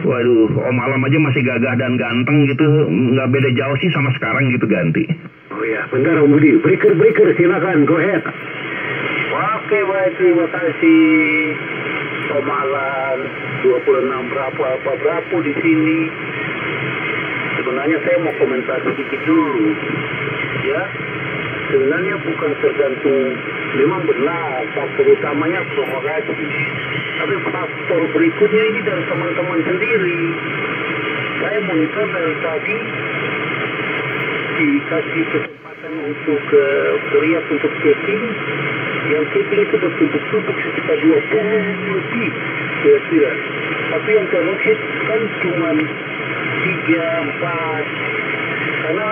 Waduh, Om Alam aja masih gagah dan ganteng gitu, nggak beda jauh sih sama sekarang gitu Ganti. Oh ya, bentar Om Budi, breaker, silakan, go ahead. Oke, baik, terima kasih. Om Alam, 26 berapa di sini. Sebenarnya saya mau komentar sedikit dulu. Ya, sebenarnya bukan tergantung, memang benar faktor utamanya provokasi. Tapi faktor berikutnya ini dari teman-teman sendiri. Saya monitor dari tadi dikasih kesempatan untuk teriak untuk chatting. Yang chatting itu bertumpuk-tumpuk sekitar 20 lebih kira-kira. Tapi yang terhit kan cuma 3, 4. Karena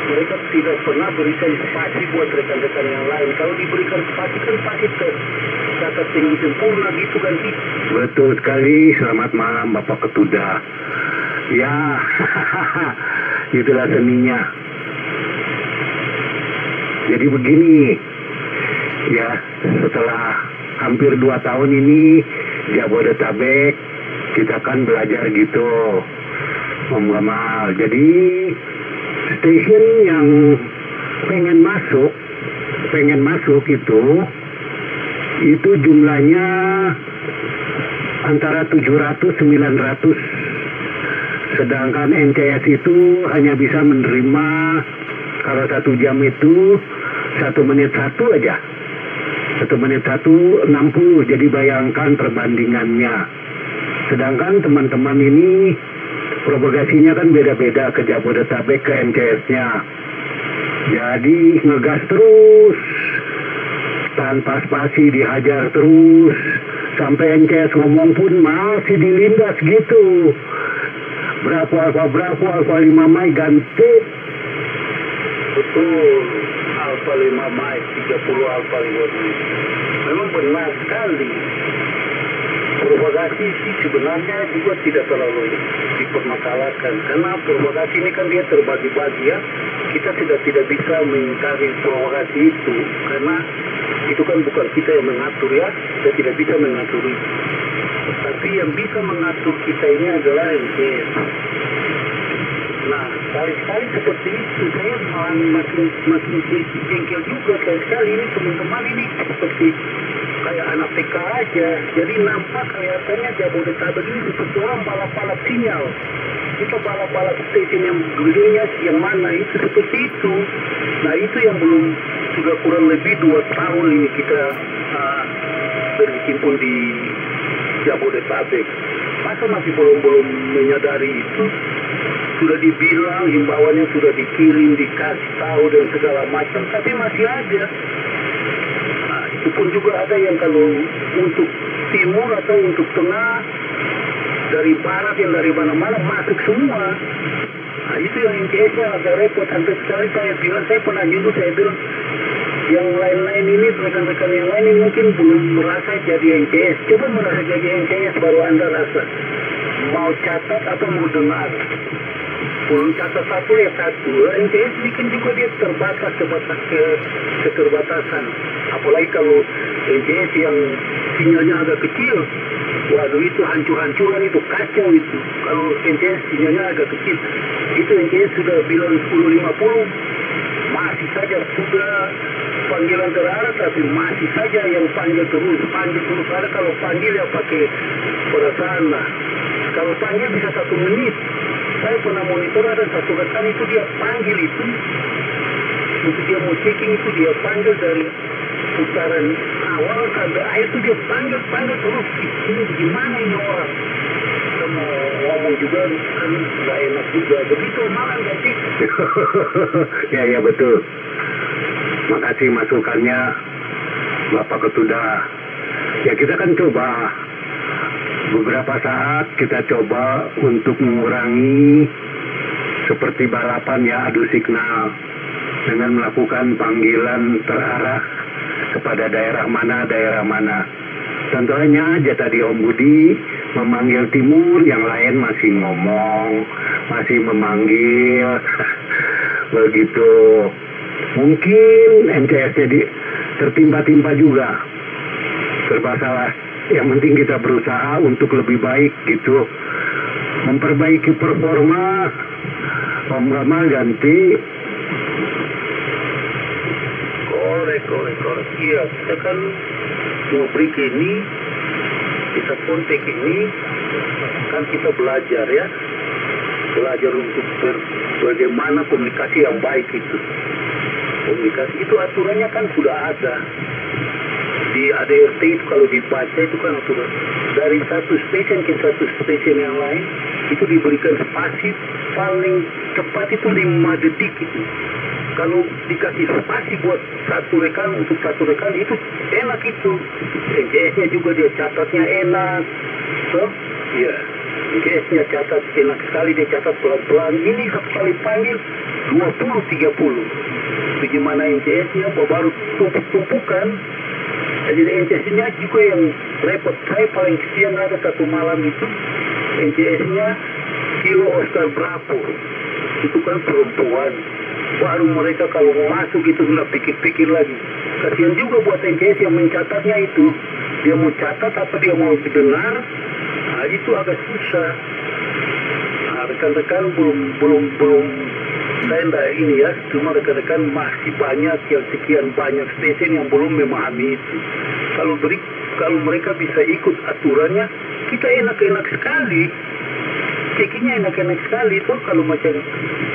mereka tidak pernah berikan spasi buat rekan-rekan yang lain. Kalau diberikan spasi kan pasti kata tinggi sempurna gitu kan sih. Betul sekali, selamat malam Bapak Ketuda. Ya, itulah seninya. Jadi begini, ya setelah hampir 2 tahun ini Jabodetabek kita kan belajar gitu, Om Gamal. Jadi stasiun yang pengen masuk itu jumlahnya antara 700-900, sedangkan NCS itu hanya bisa menerima kalau 1 jam itu 1 menit 1 aja, 1 menit 1 60. Jadi bayangkan perbandingannya. Sedangkan teman-teman ini propagasinya kan beda-beda ke Jabodetabek, ke NCS-nya. Jadi ngegas terus, tanpa spasi dihajar terus, sampai NCS ngomong pun masih dilindas gitu. Berapa alfa 5 Mai ganti. Betul, alfa 5 Mai, 30 alfa 5 Mai. Memang benar sekali. Propagasi sih sebenarnya juga tidak terlalu dipermasalahkan, karena propagasi ini kan dia terbagi-bagi ya. Kita tidak bisa mengingkari propagasi itu, karena itu kan bukan kita yang mengatur ya. Kita tidak bisa mengatur itu. Tapi yang bisa mengatur kita ini adalah MCS. Nah, sekali-sekali seperti itu saya malah makin jengkel juga. Sekali-sekali ini teman-teman ini seperti kayak anak TK aja. Jadi nampak kelihatannya Jabodetabek ini seperti orang balap-balap sinyal. Kita balap-balap stasiun yang dulunya yang mana itu seperti itu. Nah itu yang belum, sudah kurang lebih 2 tahun ini kita berhimpun di Jabodetabek. Masa masih belum menyadari itu? Sudah dibilang, himbauannya sudah dikirim, dikasih tahu dan segala macam, tapi masih ada. Nah, itu pun juga ada yang kalau untuk timur atau untuk tengah, dari barat yang dari mana-mana masuk semua. Nah, itu yang NCS-nya agak repot. Sampai sekali saya bilang, saya pernah nyuruh, saya bilang, yang lain-lain ini, rekan-rekan yang lain ini mungkin belum merasa jadi NCS. Coba merasa jadi NCS, baru Anda rasa. Mau catat atau mau dengar. Belum catat satu ya satu. NCS bikin juga dia terbatas, keterbatasan. Apalagi kalau NCS yang sinyalnya agak kecil. Waduh itu hancur-hancuran, itu kacau itu. Kalau NCS sinyalnya agak kecil. Itu NCS sudah bilang 10-50. Masih saja sudah panggilan terarah, tapi masih saja yang panggil terus. Ada kalau panggil ya pakai perasaan lah. Kalau panggil bisa 1 menit. Saya pernah monitor ada satu rekan itu dia panggil itu. Untuk dia mau checking itu dia panggil dari putaran awal sampai akhir itu dia panggil terus. Ini gimana ini orang? Kita mau ngomong juga kan gak enak juga. Begitu malam gak sih? Ya betul. Makasih masukannya Bapak Ketuda. Ya kita kan coba beberapa saat kita coba untuk mengurangi seperti balapan ya, adu signal dengan melakukan panggilan terarah kepada daerah mana. Contohnya aja tadi Om Budi memanggil timur, yang lain masih ngomong, masih memanggil begitu. Mungkin NCS-nya tertimpa-timpa juga, serba salah. Yang penting kita berusaha untuk lebih baik gitu. memperbaiki performa. Om Gamal ganti. Korek. Iya, kita kan mau break ini, kita kontak ini, kan kita belajar ya. Belajar untuk bagaimana komunikasi yang baik itu. Komunikasi itu aturannya kan sudah ada. Di ADRT itu kalau dibaca itu kan aturan. Dari satu stasiun ke satu stasiun yang lain, itu diberikan spasi paling cepat itu 5 detik itu. Kalau dikasih spasi buat satu rekan, untuk satu rekan itu enak itu. NCS-nya juga dia catatnya enak. So, ya. NCS-nya catat enak sekali, dia catat pelan-pelan. Ini satu kali panggil 20-30. Bagaimana NCS-nya baru tumpuk-tumpukan. Jadi NCS-nya juga yang repot. Saya paling kesian ada satu malam itu NCS-nya kilo Oscar Bravo. Itu kan perempuan. Baru mereka kalau mau masuk itu sudah pikir-pikir lagi. Kasihan juga buat NCS yang mencatatnya itu. Dia mau catat apa dia mau dengar. Nah, itu agak susah. Nah, rekan-rekan belum saya enggak ini ya, cuma rekan-rekan masih banyak yang sekian banyak stasiun yang belum memahami itu. Kalau mereka bisa ikut aturannya, kita enak-enak sekali. Checkingnya enak-enak sekali tuh. Kalau macam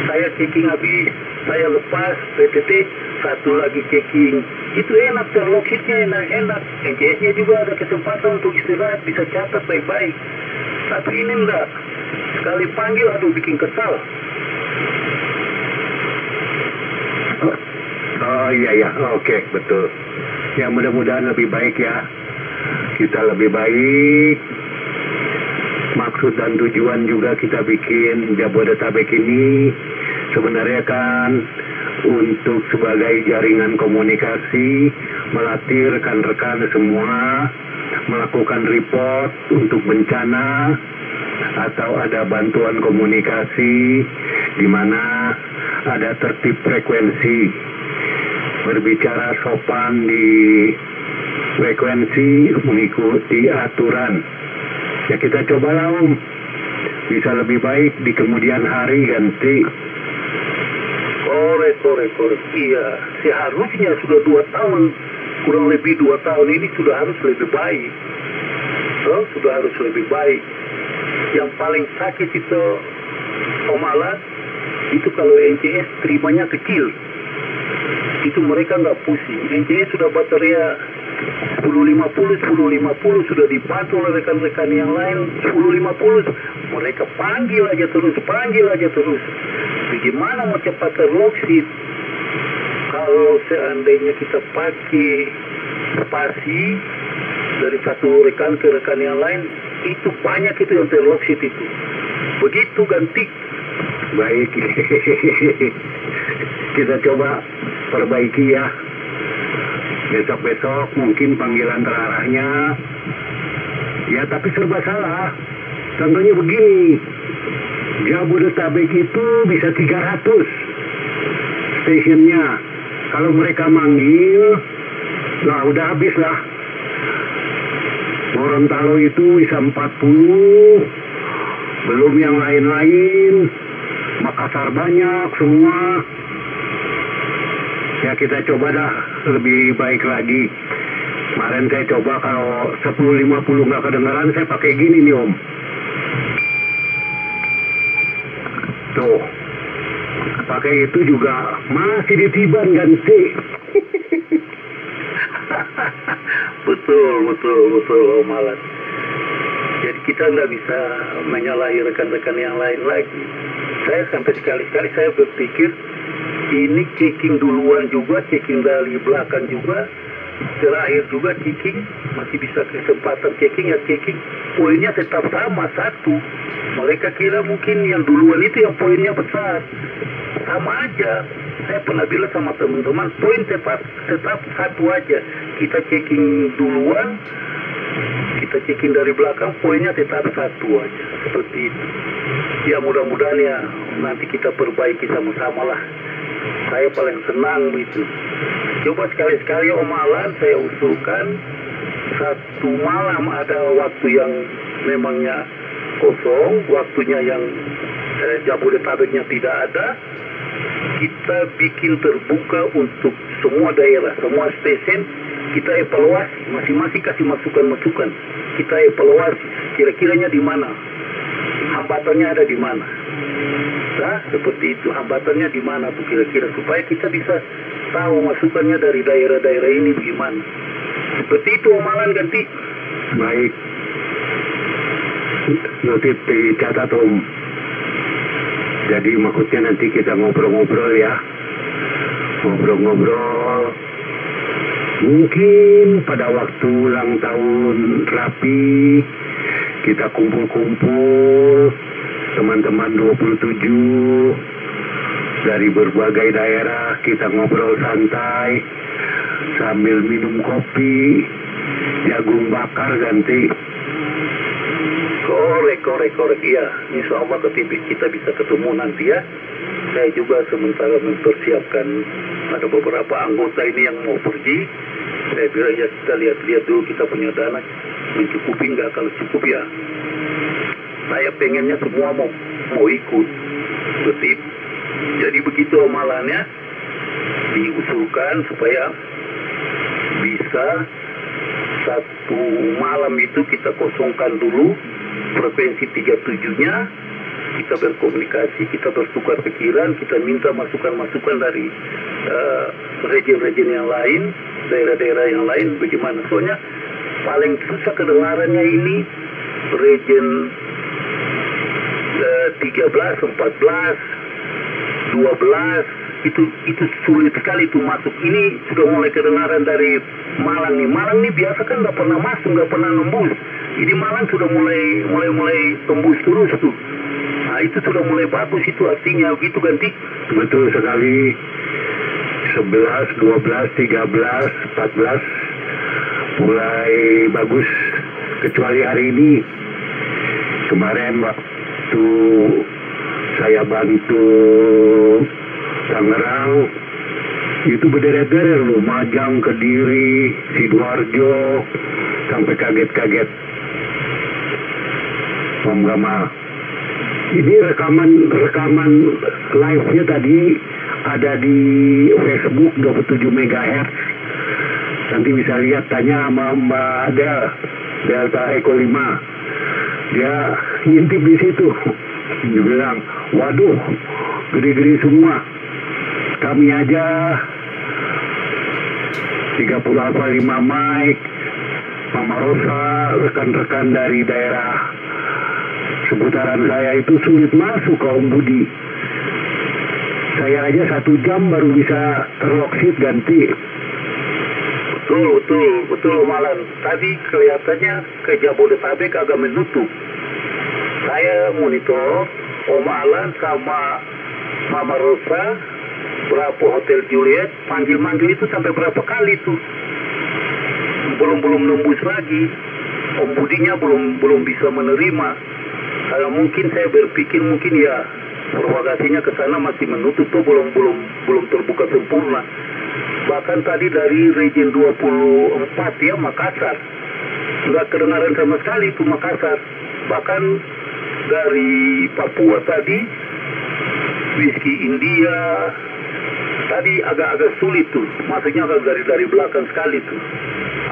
saya checking habis, saya lepas PTT, satu lagi checking, itu enak, terloksitnya enak-enak. NCS-nya juga ada kesempatan untuk istirahat, bisa catat baik-baik. Tapi ini enggak, sekali panggil aduh bikin kesal. Oh iya, oke, betul. Ya mudah-mudahan lebih baik ya. Kita lebih baik. Maksud dan tujuan juga kita bikin Jabodetabek ini sebenarnya kan untuk sebagai jaringan komunikasi, melatih rekan-rekan semua melakukan report untuk bencana atau ada bantuan komunikasi di mana ada tertib frekuensi, berbicara sopan di frekuensi, mengikuti aturan. Ya kita cobalah bisa lebih baik di kemudian hari ganti. Korek. Iya, seharusnya sudah 2 tahun, kurang lebih 2 tahun ini sudah harus lebih baik. Sudah harus lebih baik. Yang paling sakit itu Omalat, itu kalau NCS terimanya kecil. Itu mereka nggak pusing. NCS sudah bateria 1050 sudah dibantu oleh rekan-rekan yang lain. 1050 mereka panggil aja terus. Bagaimana mau cepat terloksit? Kalau seandainya kita pakai spasi dari satu rekan ke rekan yang lain, itu banyak itu yang terloksit itu. Begitu ganti. Baik. Kita coba perbaiki ya. Besok-besok mungkin panggilan terarahnya. Ya tapi serba salah. Contohnya begini. Jabodetabek itu bisa 300 stasiunnya. Kalau mereka manggil, lah udah habis lah. Gorontalo itu bisa 40. Belum yang lain-lain. Makassar banyak semua. Ya kita coba dah lebih baik lagi. Kemarin saya coba kalau 1050 nggak kedengaran, saya pakai gini nih Om. Tuh. Pakai itu juga masih ditiban ganti. Betul Om Alan. Jadi kita nggak bisa menyalahi rekan-rekan yang lain lagi. Saya sampai sekali-kali saya berpikir ini checking duluan juga, checking dari belakang juga, terakhir juga checking, masih bisa kesempatan checking ya checking, poinnya tetap sama satu. Mereka kira mungkin yang duluan itu yang poinnya besar, sama aja. Saya pernah bilang sama teman-teman, poin tetap satu aja. Kita checking duluan, kita checking dari belakang, poinnya tetap satu aja, seperti itu. Ya mudah-mudahan ya nanti kita perbaiki sama-sama lah. Saya paling senang itu. Coba sekali-sekali Om Alan saya usulkan satu malam ada waktu yang memangnya kosong, waktunya yang Jabodetabeknya tidak ada, kita bikin terbuka untuk semua daerah, semua stesen. Kita evaluasi, masing-masing kasih masukan-masukan. Kita evaluasi, kira-kiranya di mana, hambatannya ada di mana. Nah, seperti itu, hambatannya di mana tuh kira-kira, supaya kita bisa tahu masukannya dari daerah-daerah ini bagaimana. Seperti itu Omalan Ganti. Baik. Nanti dicatat Om. Jadi maksudnya nanti kita ngobrol-ngobrol ya. Ngobrol-ngobrol. Mungkin pada waktu ulang tahun Rapi kita kumpul-kumpul teman-teman 27 dari berbagai daerah, kita ngobrol santai sambil minum kopi, jagung bakar Ganti. Korek ya. Insya Allah kita bisa ketemu nanti ya. Saya juga sementara mempersiapkan, ada beberapa anggota ini yang mau pergi. Saya bilang ya kita lihat-lihat dulu kita punya dana mencukupi nggak. Kalau cukup ya saya pengennya semua mau ikut. Seperti itu. Jadi begitu amalannya diusulkan supaya bisa satu malam itu kita kosongkan dulu frekuensi 37-nya, kita berkomunikasi, kita bertukar pikiran, kita minta masukan-masukan dari region-region yang lain, daerah-daerah yang lain bagaimana. Soalnya paling susah kedengarannya ini region 13, 14, 12 itu sulit sekali itu masuk. Ini sudah mulai kedengaran dari Malang nih. Malang nih biasa kan nggak pernah masuk, nggak pernah nembus. Ini Malang sudah mulai tembus terus tuh. Nah itu sudah mulai bagus itu artinya gitu Ganti. Betul sekali. 11, 12, 13, 14 mulai bagus. Kecuali hari ini. Kemarin waktu saya bantu Tangerang itu berderet-deret loh, Majang, Kediri, Sidoarjo, sampai kaget-kaget. Om Gamal, ini rekaman live-nya tadi ada di Facebook 27 MHz. Nanti bisa lihat, tanya sama Mbak Delta Eko 5. Dia ngintip di situ. Dia bilang, waduh, gede-gede semua. Kami aja 30 apa 5 mic, Mama Rosa, rekan-rekan dari daerah seputaran saya itu sulit masuk ke Om Budi. Saya aja 1 jam baru bisa terloksit Ganti. Betul Malan. Tadi kelihatannya ke Jabodetabek agak menutup. Saya monitor Om Alan sama Mama Rosa, berapa Hotel Juliet, manggil-manggil itu sampai berapa kali tuh. Belum nembus lagi. Om Budinya belum bisa menerima. Kalau mungkin saya berpikir mungkin ya propagasinya ke sana masih menutup tuh, belum terbuka sempurna. Bahkan tadi dari region 24 ya Makassar nggak kedengaran sama sekali itu Makassar. Bahkan dari Papua tadi, Whisky India tadi agak sulit tuh, maksudnya agak dari belakang sekali tuh,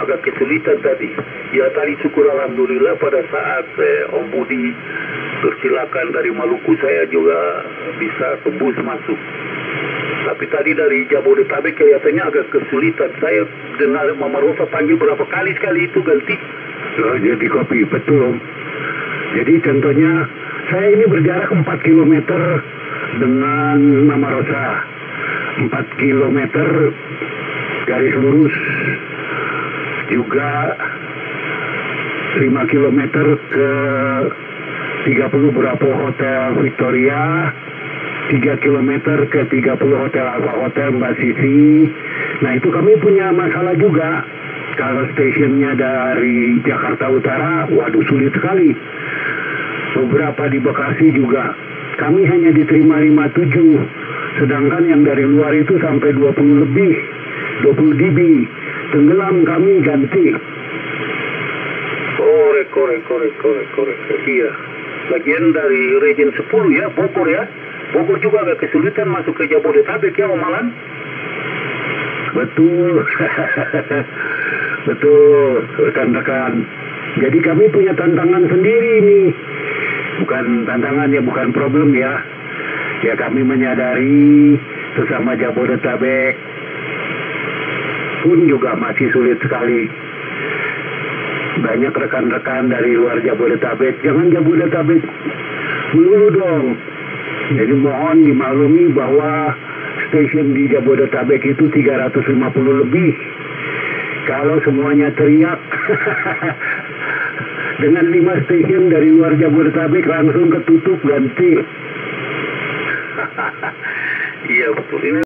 agak kesulitan tadi. Ya tadi syukur alhamdulillah pada saat Om Budi bersilakan dari Maluku saya juga bisa tembus masuk. Tapi tadi dari Jabodetabek kelihatannya agak kesulitan. Saya dengar Mama Rosa panggil berapa kali sekali itu Ganti. Oh, jadi kopi, betul. Jadi contohnya saya ini berjarak 4 km dengan Mama Rosa. 4 km garis lurus. Juga 5 km ke 30 berapa Hotel Victoria, 3 km ke 30 Hotel Alfa Hotel Mbak Sisi. Nah itu kami punya masalah juga. Kalau stasiunnya dari Jakarta Utara, waduh sulit sekali. Beberapa di Bekasi juga, kami hanya diterima 57. Sedangkan yang dari luar itu sampai 20 lebih, 20 dB. Tenggelam kami Ganti. Korek. Iya. bagian dari region 10 ya, Bogor ya. Bogor juga agak kesulitan masuk ke Jabodetabek ya, Om Alan. Betul. Betul, rekan-rekan. Jadi kami punya tantangan sendiri nih. Bukan tantangan ya, bukan problem ya. Ya kami menyadari sesama Jabodetabek pun juga masih sulit sekali. Banyak rekan-rekan dari luar Jabodetabek, jangan Jabodetabek dulu dong. Jadi mohon dimaklumi bahwa stasiun di Jabodetabek itu 350 lebih. Kalau semuanya teriak dengan 5 stasiun dari luar Jabodetabek langsung ketutup ganti. Iya betul. Ini